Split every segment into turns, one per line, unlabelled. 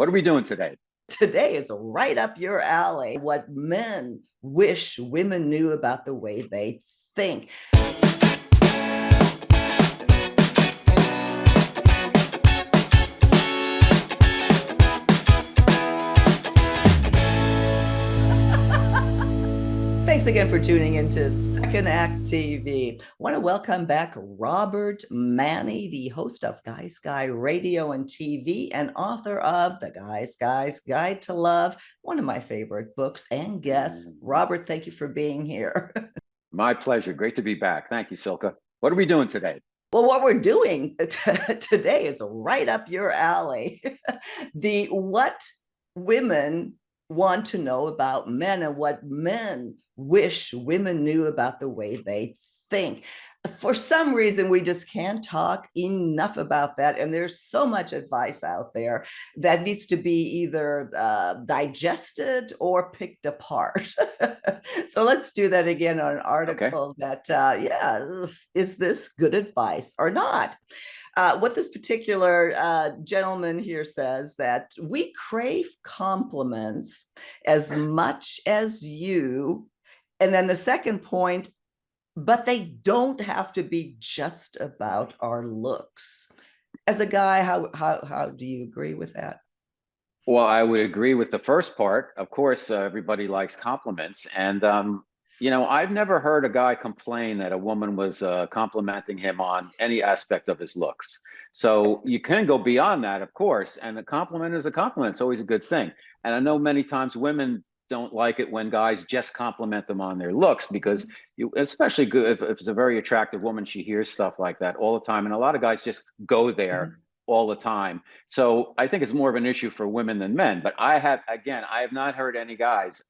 What are we doing today?
Today is right up your alley. What men wish women knew about the way they think. Thanks again for tuning into Second Act TV. I want to welcome back Robert Manni, the host of Guys Guy Radio and TV and author of The Guy's Guide to Love, one of my favorite books and guests. Robert, thank you for being here.
My pleasure. Great to be back. Thank you, Silka. What are we doing today?
Well, what we're doing today is right up your alley. The what women want to know about men and what men wish women knew about the way they think. For some reason, we just can't talk enough about that. And there's so much advice out there that needs to be either digested or picked apart. So let's do that again on an article that, is this good advice or not? What this particular gentleman here says that we crave compliments as much as you. And then the second point, but they don't have to be just about our looks. As a guy, how do you agree with that?
Well, I would agree with the first part. Of course, everybody likes compliments. And, I've never heard a guy complain that a woman was complimenting him on any aspect of his looks. So you can go beyond that, of course. And the compliment is a compliment. It's always a good thing. And I know many times women don't like it when guys just compliment them on their looks because especially good if it's a very attractive woman, she hears stuff like that all the time. And a lot of guys just go there all the time. So I think it's more of an issue for women than men. But I have not heard any guys,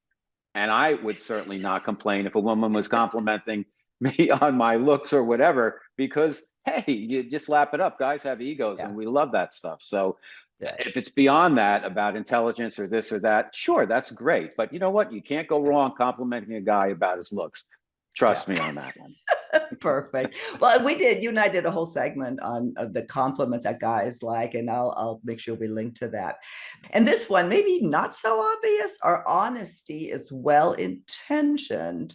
and I would certainly not complain if a woman was complimenting me on my looks or whatever, because hey, you just lap it up. Guys have egos and we love that stuff. So if it's beyond that about intelligence or this or that, sure, that's great. But you know what? You can't go wrong complimenting a guy about his looks. Trust me on that one.
Perfect. Well, you and I did a whole segment on the compliments that guys like, and I'll make sure we link to that. And this one, maybe not so obvious. Our honesty is well intentioned,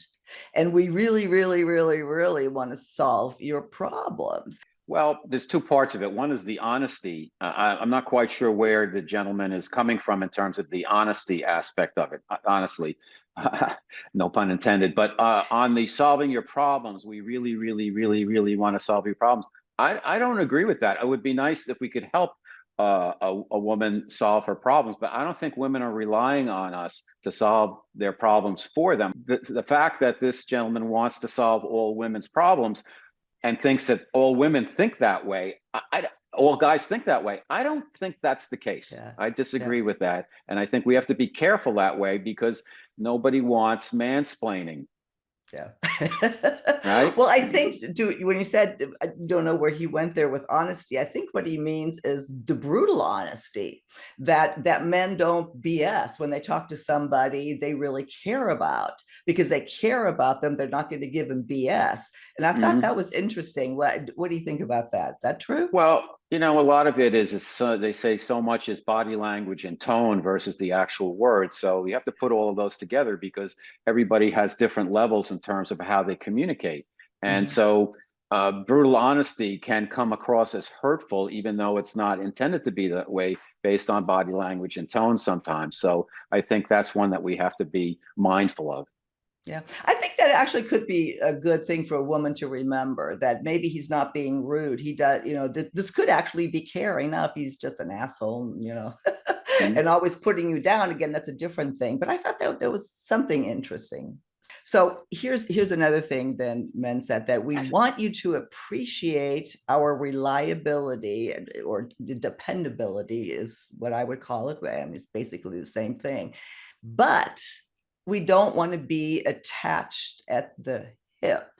and we really, really, really, really want to solve your problems.
Well, there's two parts of it. One is the honesty. I'm not quite sure where the gentleman is coming from in terms of the honesty aspect of it, honestly. No pun intended. But on the solving your problems, we really, really, really, really want to solve your problems. I don't agree with that. It would be nice if we could help a woman solve her problems, but I don't think women are relying on us to solve their problems for them. The fact that this gentleman wants to solve all women's problems and thinks that all women think that way, all guys think that way. I don't think that's the case. I disagree with that. And I think we have to be careful that way because nobody wants mansplaining.
Yeah.
Right.
Well, I think when you said I don't know where he went there with honesty, I think what he means is the brutal honesty that men don't BS when they talk to somebody they really care about, because they care about them. They're not going to give them BS. And I thought that was interesting. What do you think about that? Is that true?
Well, a lot of it is they say so much is body language and tone versus the actual words. So you have to put all of those together because everybody has different levels in terms of how they communicate. And so brutal honesty can come across as hurtful, even though it's not intended to be that way based on body language and tone sometimes. So I think that's one that we have to be mindful of.
Yeah, I think that actually could be a good thing for a woman to remember, that maybe he's not being rude. He does, this could actually be caring. Now, if he's just an asshole, and always putting you down, again, that's a different thing. But I thought that there was something interesting. So here's another thing then men said, that we want you to appreciate our reliability, or the dependability is what I would call it. I mean, it's basically the same thing. But we don't want to be attached at the hip.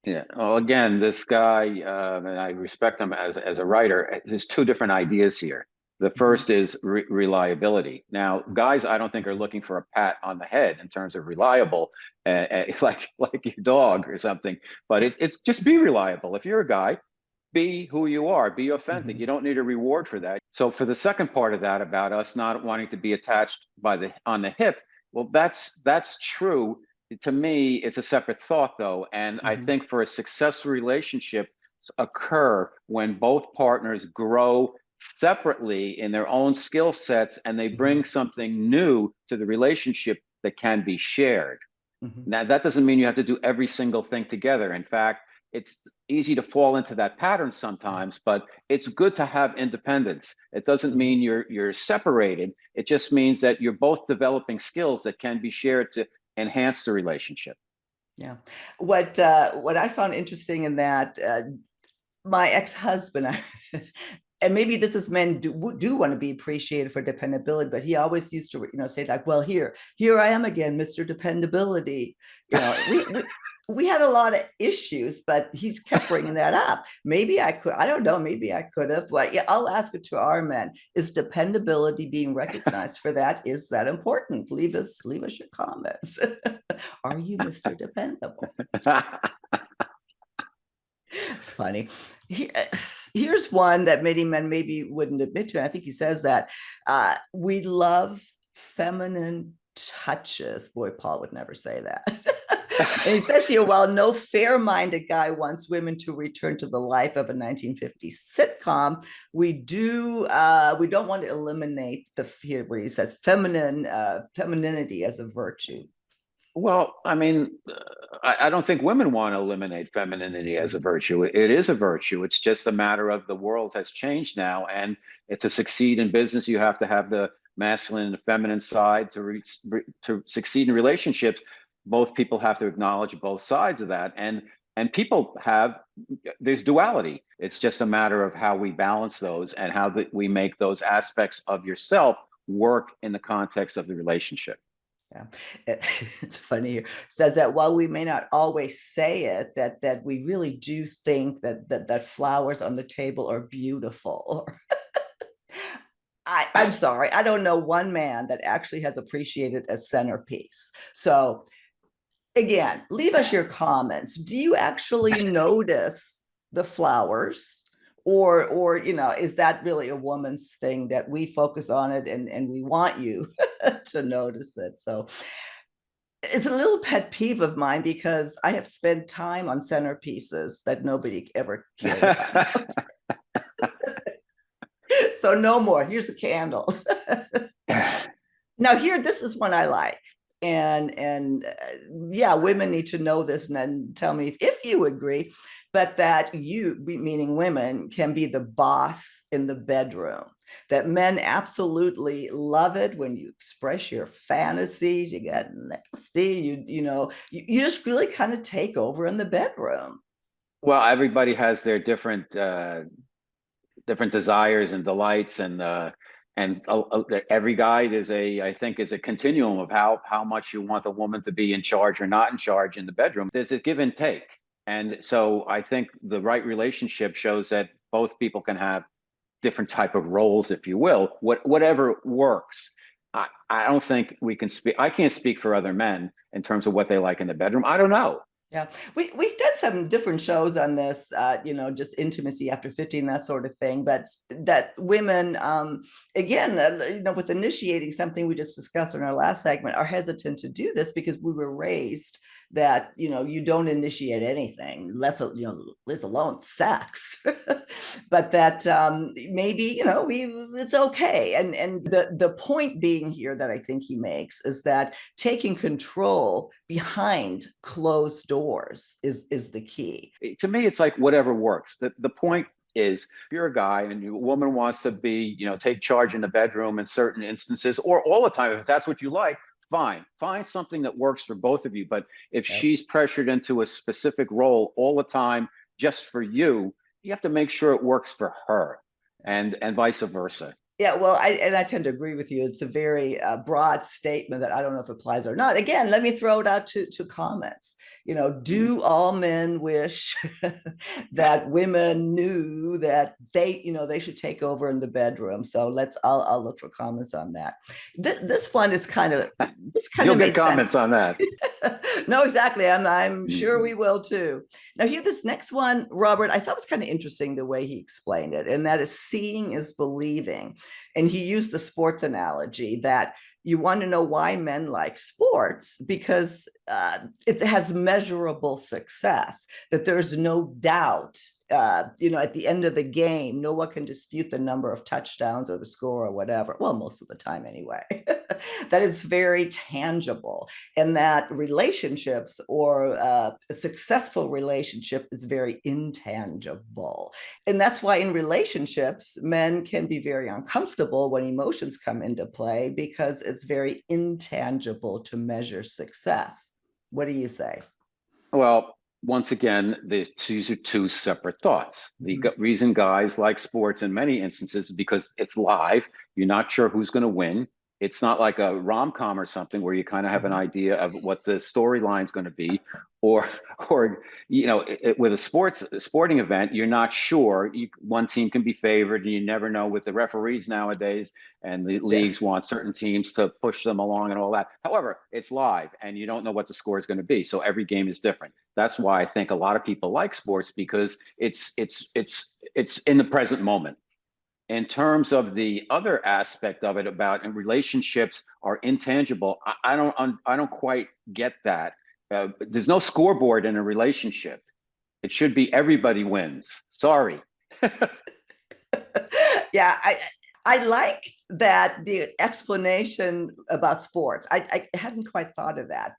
Yeah. Well, again, this guy, and I respect him as a writer, there's two different ideas here. The first is reliability. Now, guys, I don't think are looking for a pat on the head in terms of reliable, like your dog or something. But it's just be reliable. If you're a guy, be who you are, be authentic.
Mhm.
You don't need a reward for that. So for the second part of that about us not wanting to be attached by the on the hip, well, that's true. To me, it's a separate thought though. And I
Mhm.
think for a successful relationship occur when both partners grow separately in their own skill sets and they
Mhm.
bring something new to the relationship that can be shared.
Mhm.
Now, that doesn't mean you have to do every single thing together. In fact, it's easy to fall into that pattern
Yeah.
sometimes, but it's good to have independence. It doesn't
Mhm.
mean you're separated. It just means that you're both developing skills that can be shared to enhance the relationship.
Yeah. What I found interesting in that, my ex-husband, and maybe this is men do want to be appreciated for dependability, but he always used to, say like, well, here I am again, Mr. Dependability. We had a lot of issues, but he's kept bringing that up. Maybe I don't know, maybe I could have, but yeah, I'll ask it to our men. Is dependability being recognized for that? Is that important? Leave us your comments. Are you Mr. Dependable? It's funny. He, Here's one that many men maybe wouldn't admit to. And I think he says that we love feminine touches. Boy, Paul would never say that. And he says here, while no fair-minded guy wants women to return to the life of a 1950s sitcom, we don't want to eliminate the here where he says femininity as a virtue.
Well, I mean, I don't think women want to eliminate femininity as a virtue. It is a virtue. It's just a matter of the world has changed now, and to succeed in business, you have to have the masculine and the feminine side to succeed in relationships. Both people have to acknowledge both sides of that, and people have there's duality. It's just a matter of how we balance those and how we make those aspects of yourself work in the context of the relationship.
Yeah, it's funny here. Says that while we may not always say it, that we really do think that flowers on the table are beautiful. I'm sorry, I don't know one man that actually has appreciated a centerpiece. So again, leave us your comments. Do you actually notice the flowers? Or is that really a woman's thing that we focus on it and we want you to notice it? So it's a little pet peeve of mine because I have spent time on centerpieces that nobody ever cared about. So no more. Here's the candles. Now here, this is one I like. And yeah, women need to know this and then tell me if you agree, but that you, meaning women, can be the boss in the bedroom. That men absolutely love it when you express your fantasies, you get nasty, you just really kind of take over in the bedroom.
Well, everybody has their different desires and delights, and every guy is I think is a continuum of how much you want the woman to be in charge or not in charge in the bedroom. There's a give and take, and so I think the right relationship shows that both people can have different type of roles, if you will, whatever works. I don't think we can speak. I can't speak for other men in terms of what they like in the bedroom. I don't know.
Yeah, we've done some different shows on this, just intimacy after 15, that sort of thing. But that women, again, with initiating something we just discussed in our last segment, are hesitant to do this because we were raised that you don't initiate anything, less let alone sex. But that maybe we it's okay. And the point being here that I think he makes is that taking control behind closed doors is the key.
To me, it's like whatever works. The
Yeah.
point is, if you're a guy and your woman wants to be, take charge in the bedroom in certain instances or all the time, if that's what you like, fine. Find something that works for both of you. But if
Yep.
she's pressured into a specific role all the time just for you, you have to make sure it works for her
Yeah.
and vice versa.
Yeah, well, I tend to agree with you. It's a very broad statement that I don't know if it applies or not. Again, let me throw it out to comments.
Mhm.
Do all men wish that women knew that they should take over in the bedroom? So I'll look for comments on that. This one is this kind
You'll
of
get
made sense.
comments on that.
No, exactly. I'm sure
Mhm.
we will too. Now, here, this next one, Robert, I thought was kind of interesting the way he explained it, and that is seeing is believing. And he used the sports analogy that you want to know why men like sports because it has measurable success, that there's no doubt. At the end of the game, no one can dispute the number of touchdowns or the score or whatever. Well, most of the time, anyway. That is very tangible, and that relationships or a successful relationship is very intangible. And that's why in relationships, men can be very uncomfortable when emotions come into play because it's very intangible to measure success. What do you say?
Well, once again, these are two separate thoughts. The
Mm-hmm.
reason guys like sports in many instances is because it's live. You're not sure who's going to win. It's not like a rom-com or something where you kind of have an
Mm-hmm.
idea of what the storyline is going to be, or or with a sporting event, you're not sure. One team can be favored, and you never know with the referees nowadays, and the
Yeah.
leagues want certain teams to push them along and all that. However, it's live, and you don't know what the score is going to be, so every game is different. That's why I think a lot of people like sports because it's in the present moment. In terms of the other aspect of it about and relationships are intangible, I don't quite get that. There's no scoreboard in a relationship. It should be everybody wins. Sorry.
Yeah, I like that the explanation about sports. I hadn't quite thought of that.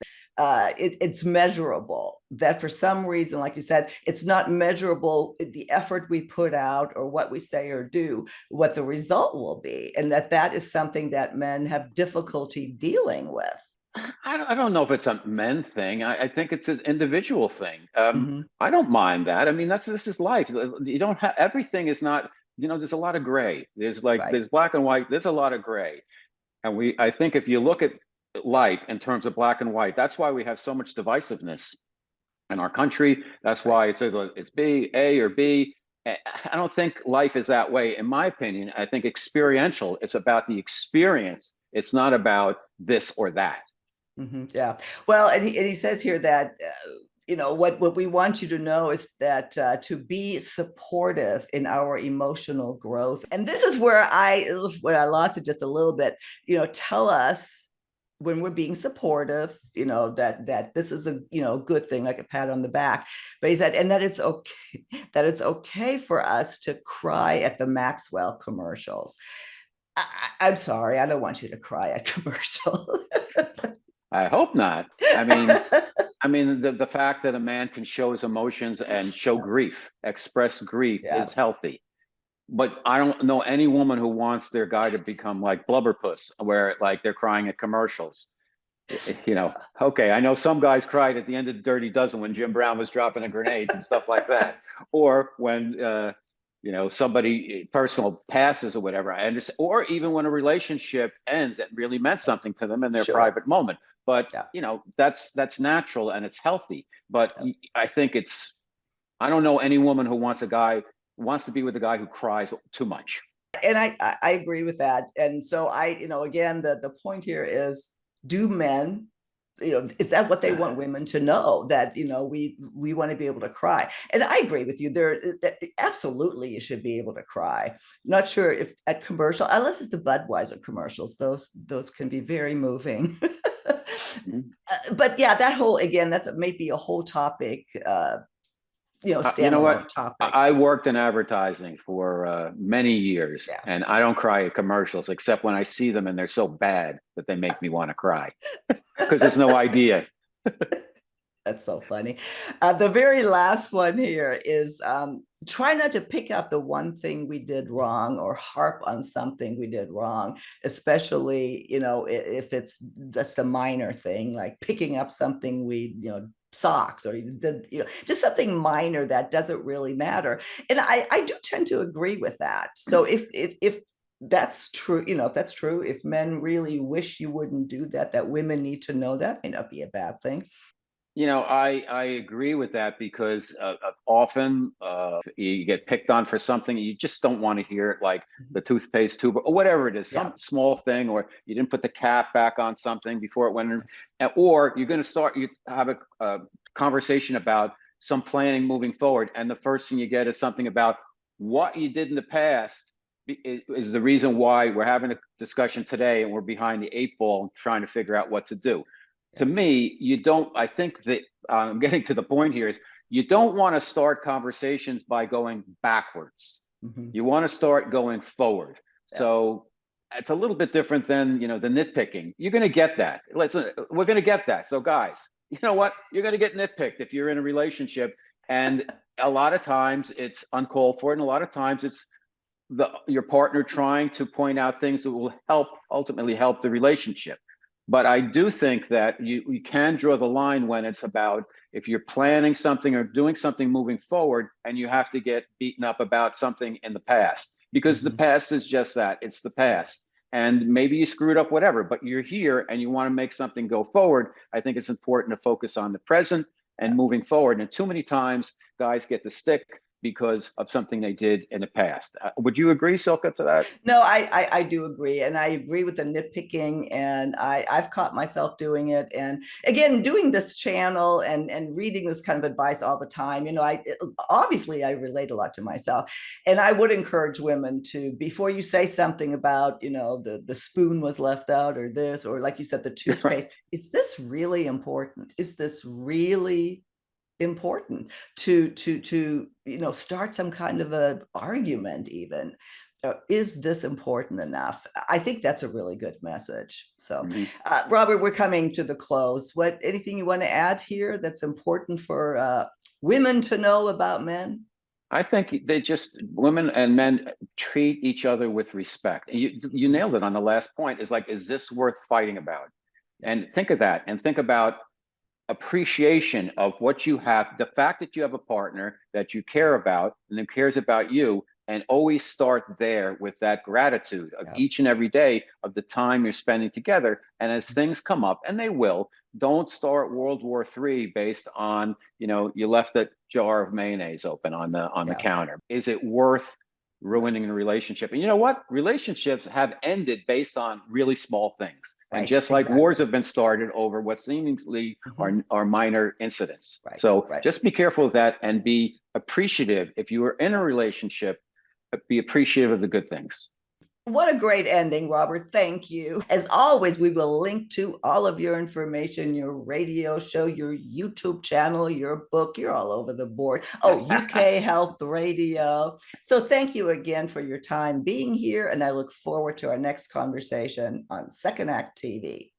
It's measurable. That for some reason, like you said, it's not measurable the effort we put out or what we say or do, what the result will be, and that is something that men have difficulty dealing with.
I don't know if it's a men thing. I think it's an individual thing.
Mm-hmm.
I don't mind that. I mean, this is life. You don't have everything is not. There's a lot of gray.
Right.
There's black and white. There's a lot of gray. And I think if you look at life in terms of black and white, that's why we have so much divisiveness in our country. That's
Right.
why it's B, A, or B. I don't think life is that way, in my opinion. I think experiential. It's about the experience. It's not about this or that.
Mm-hmm. Yeah. Well, and he says here that what we want you to know is that to be supportive in our emotional growth, and this is where I lost it just a little bit. Tell us when we're being supportive, that this is a good thing, like a pat on the back. But he said, and that it's okay, that it's okay for us to cry at the Maxwell commercials. I'm sorry, I don't want you to cry at commercials.
I hope not. I mean, the fact that a man can show his emotions and show grief, express grief,
Yeah.
is healthy. But I don't know any woman who wants their guy to become like Blubberpuss, where like they're crying at commercials. Okay, I know some guys cried at the end of the Dirty Dozen when Jim Brown was dropping the grenades and stuff like that, or when somebody personal passes or whatever. I understand, or even when a relationship ends that really meant something to them in their
Sure.
private moment. But
Yeah.
that's natural and it's healthy. But I think I don't know any woman who wants to be with a guy who cries too much.
And I agree with that. And so again, the point here is, do men, is that what they want women to know, that we want to be able to cry? And I agree with you there. Absolutely, you should be able to cry. Not sure if at commercial, unless it's the Budweiser commercials, those can be very moving.
Mhm.
But yeah, that whole, again, that's maybe a whole topic,
You know
standalone
what?
topic.
I worked in advertising for many years,
Yeah.
and I don't cry at commercials except when I see them and they're so bad that they make me want to cry because there's no idea.
That's so funny. The very last one here is, try not to pick out the one thing we did wrong or harp on something we did wrong, especially, if it's just a minor thing, like picking up something socks, or just something minor that doesn't really matter. And I do tend to agree with that. So if that's true. If that's true, if men really wish you wouldn't do that, that women need to know, that may not be a bad thing.
I agree with that because often you get picked on for something you just don't want to hear it, like the toothpaste tube or whatever it is,
Yeah.
some small thing, or you didn't put the cap back on something before it went in, or you're going to start, you have a conversation about some planning moving forward, and the first thing you get is something about what you did in the past is the reason why we're having a discussion today and we're behind the eight ball trying to figure out what to do. To
Yeah.
me, you don't, I think that I'm getting to the point here is you don't want to start conversations by going backwards.
Mm-hmm.
You want to start going forward.
Yeah.
So it's a little bit different than, the nitpicking. You're going to get that. We're going to get that. So guys, you know what? You're going to get nitpicked if you're in a relationship. And a lot of times it's uncalled for. And a lot of times it's your partner trying to point out things that will ultimately help the relationship. But I do think that you can draw the line when it's about, if you're planning something or doing something moving forward and you have to get beaten up about something in the past, because the
Mm-hmm.
past is just that, it's the
Yeah.
past. And maybe you screwed up, whatever, but you're here and you want to make something go forward. I think it's important to focus on the present and
Yeah.
moving forward. And too many times guys get the stick because of something they did in the past. Would you agree, Silka, to that?
No, I do agree, and I agree with the nitpicking, and I've caught myself doing it, and again, doing this channel and reading this kind of advice all the time. I obviously I relate a lot to myself, and I would encourage women to, before you say something about the spoon was left out, or this, or like you said, the
Right.
toothpaste, is this really important? Is this really important to start some kind of a argument even? Is this important enough? I think that's a really good message. So
Mhm.
Robert, we're coming to the close. Anything you want to add here that's important for women to know about men?
I think women and men treat each other with respect. You
Mhm.
nailed it on the last point. Is like, is this worth fighting about?
Yeah.
And think of that, and think about appreciation of what you have, the fact that you have a partner that you
Yeah.
care about and that cares about you, and always start there with that gratitude of
Yeah.
each and every day of the time you're spending together. And as things come up, and they will, don't start World War III based on, you left a jar of mayonnaise open on the
Yeah.
counter. Is it worth
Right.
ruining a relationship? And you know what? Relationships have ended based on really small things. And
Right.
just like wars
Exactly.
have been started over what seemingly
Mhm.
are minor incidents.
Right.
So
Right.
just be careful of that and be appreciative. If you are in a relationship, be appreciative of the good things.
What a great ending, Robert. Thank you. As always, we will link to all of your information, your radio show, your YouTube channel, your book. You're all over the board. Oh, UK Health Radio. So thank you again for your time being here. And I look forward to our next conversation on Second Act TV.